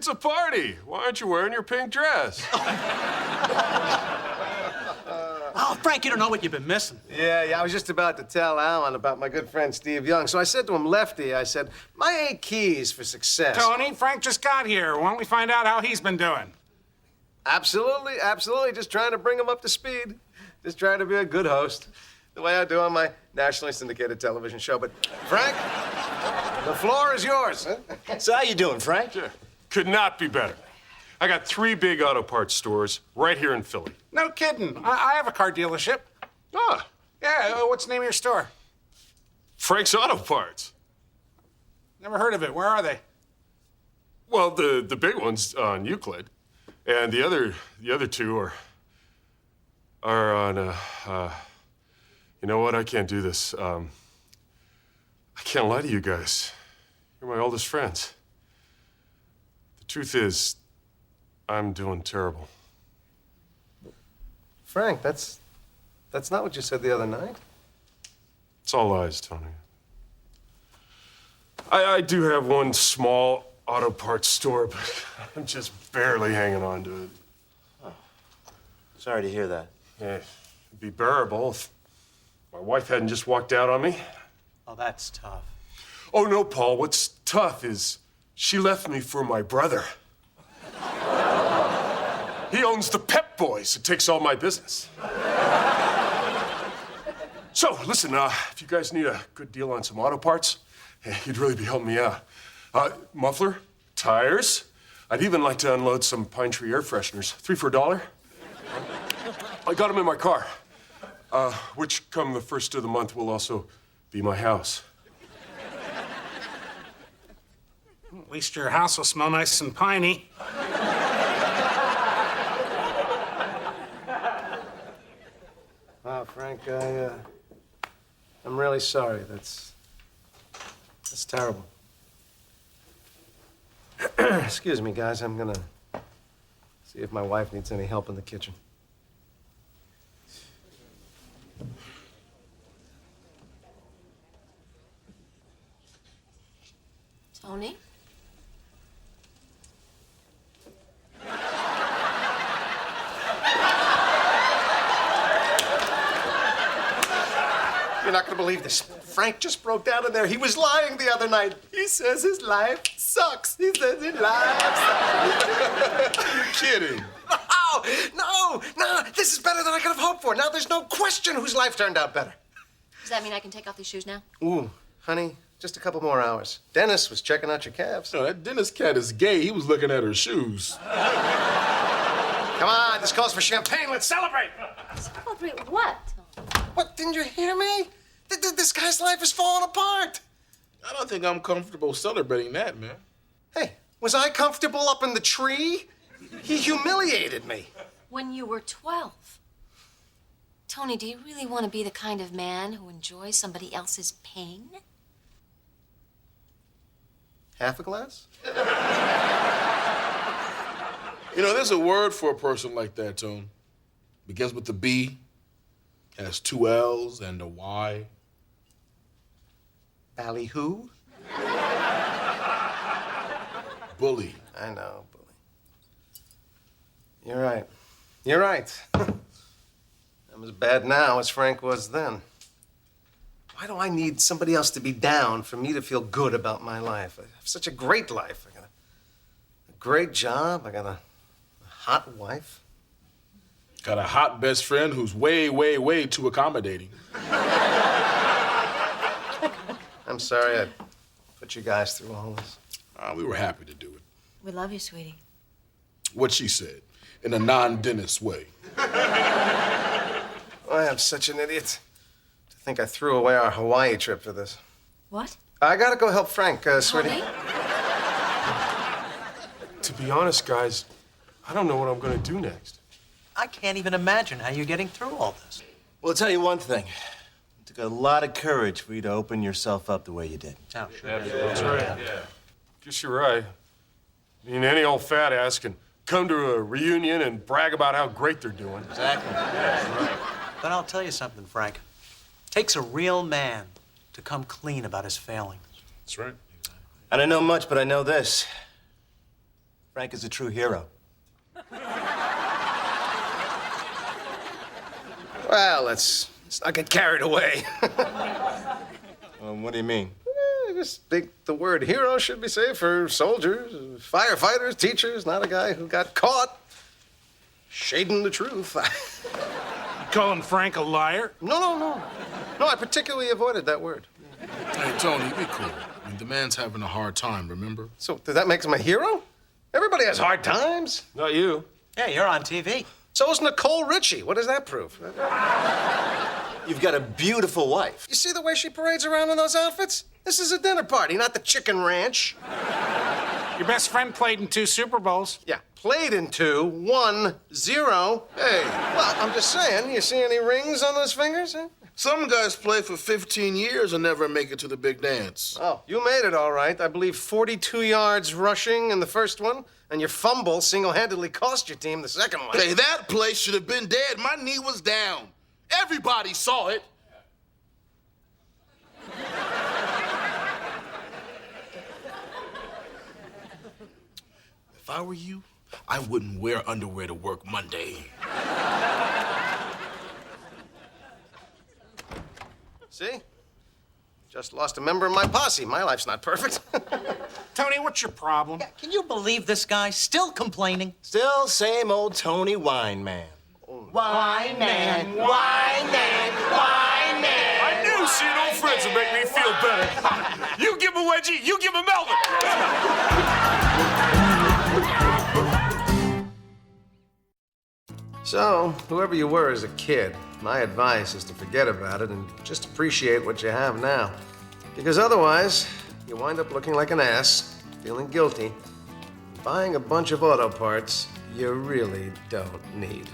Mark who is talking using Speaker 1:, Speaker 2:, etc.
Speaker 1: It's a party. Why aren't you wearing your pink dress?
Speaker 2: Oh, Frank, you don't know what you've been missing.
Speaker 3: Yeah, I was just about to tell Alan about my good friend Steve Young. So I said to him, Lefty, I said, my 8 keys for success.
Speaker 4: Tony, Frank just got here. Why don't we find out how he's been doing?
Speaker 3: Absolutely, absolutely. Just trying to bring him up to speed. Just trying to be a good host. The way I do on my nationally syndicated television show. But, Frank, the floor is yours. Huh?
Speaker 5: So how you doing, Frank?
Speaker 1: Yeah. Could not be better. I got 3 big auto parts stores right here in Philly.
Speaker 4: No kidding. I have a car dealership.
Speaker 1: Ah,
Speaker 4: Yeah, what's the name of your store?
Speaker 1: Frank's Auto Parts.
Speaker 4: Never heard of it. Where are they?
Speaker 1: Well, the big one's on Euclid, and the other 2 are on. You know what? I can't do this. I can't lie to you guys. You're my oldest friends. The truth is, I'm doing terrible.
Speaker 3: Frank, that's not what you said the other night.
Speaker 1: It's all lies, Tony. I do have one small auto parts store, but I'm just barely hanging on to it.
Speaker 5: Oh. Sorry to hear that.
Speaker 1: Yeah, it'd be bearable if my wife hadn't just walked out on me.
Speaker 2: Oh, that's tough.
Speaker 1: Oh, no, Paul. What's tough is she left me for my brother. He owns the Pep Boys. It takes all my business. So, listen, if you guys need a good deal on some auto parts, you'd really be helping me out. Muffler, tires. I'd even like to unload some Pine Tree air fresheners. 3 for $1. I got them in my car, which come the first of the month will also be my house.
Speaker 4: At least your house will smell nice and piney.
Speaker 3: Wow, Frank, I'm really sorry. That's terrible. Excuse me, guys. I'm gonna see if my wife needs any help in the kitchen.
Speaker 6: Tony?
Speaker 3: You're not gonna believe this. Frank just broke down in there. He was lying the other night. He says his life sucks. He says his life sucks.
Speaker 1: You're kidding.
Speaker 3: No, this is better than I could have hoped for. Now there's no question whose life turned out better.
Speaker 6: Does that mean I can take off these shoes now?
Speaker 3: Ooh, honey, just a couple more hours. Dennis was checking out your calves.
Speaker 7: No, that Dennis cat is gay. He was looking at her shoes.
Speaker 3: Come on, this calls for champagne. Let's celebrate.
Speaker 6: Celebrate what?
Speaker 3: What, didn't you hear me? This guy's life is falling apart.
Speaker 7: I don't think I'm comfortable celebrating that, man.
Speaker 3: Hey, was I comfortable up in the tree? He humiliated me.
Speaker 6: When you were 12. Tony, do you really want to be the kind of man who enjoys somebody else's pain?
Speaker 3: Half a glass?
Speaker 7: You know, there's a word for a person like that, Tone. Begins with the B, has 2 L's and a Y.
Speaker 3: Ballyhoo?
Speaker 7: Bully.
Speaker 3: I know, bully. You're right. You're right. I'm as bad now as Frank was then. Why do I need somebody else to be down for me to feel good about my life? I have such a great life. I got a great job. I got a hot wife.
Speaker 7: Got a hot best friend who's way, way, way too accommodating.
Speaker 3: I'm sorry I put you guys through all this.
Speaker 7: We were happy to do it.
Speaker 6: We love you, sweetie.
Speaker 7: What she said, in a non-Dennis way.
Speaker 3: I am such an idiot to think I threw away our Hawaii trip for this.
Speaker 6: What?
Speaker 3: I gotta go help Frank, sweetie.
Speaker 6: Tony?
Speaker 1: To be honest, guys, I don't know what I'm going to do next.
Speaker 2: I can't even imagine how you're getting through all this.
Speaker 5: Well, I'll tell you one thing. It took a lot of courage for you to open yourself up the way you did.
Speaker 2: Oh, sure.
Speaker 1: That's right. Yeah. Guess you're right. I mean, any old fat ass can come to a reunion and brag about how great they're doing.
Speaker 2: Exactly.
Speaker 1: Right.
Speaker 2: But I'll tell you something, Frank. It takes a real man to come clean about his failings.
Speaker 1: That's right.
Speaker 5: I don't know much, but I know this. Frank is a true hero.
Speaker 3: Well, let's not get carried away.
Speaker 5: What do you mean?
Speaker 3: I just think the word hero should be saved for soldiers, firefighters, teachers, not a guy who got caught shading the truth.
Speaker 4: Calling Frank a liar?
Speaker 3: No, I particularly avoided that word.
Speaker 7: Hey, Tony, be cool. I mean, the man's having a hard time, remember?
Speaker 3: So, does that make him a hero? Everybody has hard times.
Speaker 1: Not you.
Speaker 2: Yeah, you're on TV.
Speaker 3: So is Nicole Richie. What does that prove?
Speaker 5: You've got a beautiful wife.
Speaker 3: You see the way she parades around in those outfits? This is a dinner party, not the chicken ranch.
Speaker 4: Your best friend played in 2 Super Bowls.
Speaker 3: Yeah, played in 2, 1, 0. Hey, well, I'm just saying, you see any rings on those fingers? Huh?
Speaker 7: Some guys play for 15 years and never make it to the big dance.
Speaker 3: Oh, you made it all right. I believe 42 yards rushing in the first one, and your fumble single-handedly cost your team the second one.
Speaker 7: Hey, that place should have been dead. My knee was down. Everybody saw it. If I were you, I wouldn't wear underwear to work Monday.
Speaker 3: See? Just lost a member of my posse. My life's not perfect.
Speaker 4: Tony, what's your problem?
Speaker 2: Yeah, can you believe this guy still complaining?
Speaker 5: Still same old Tony Whine-Man.
Speaker 2: Whine-Man, Whine-Man, Whine-Man.
Speaker 1: I knew seeing old friends would make me feel better. You give him a wedgie, you give him Melvin.
Speaker 3: So, whoever you were as a kid, my advice is to forget about it and just appreciate what you have now. Because otherwise, you wind up looking like an ass, feeling guilty, buying a bunch of auto parts you really don't need.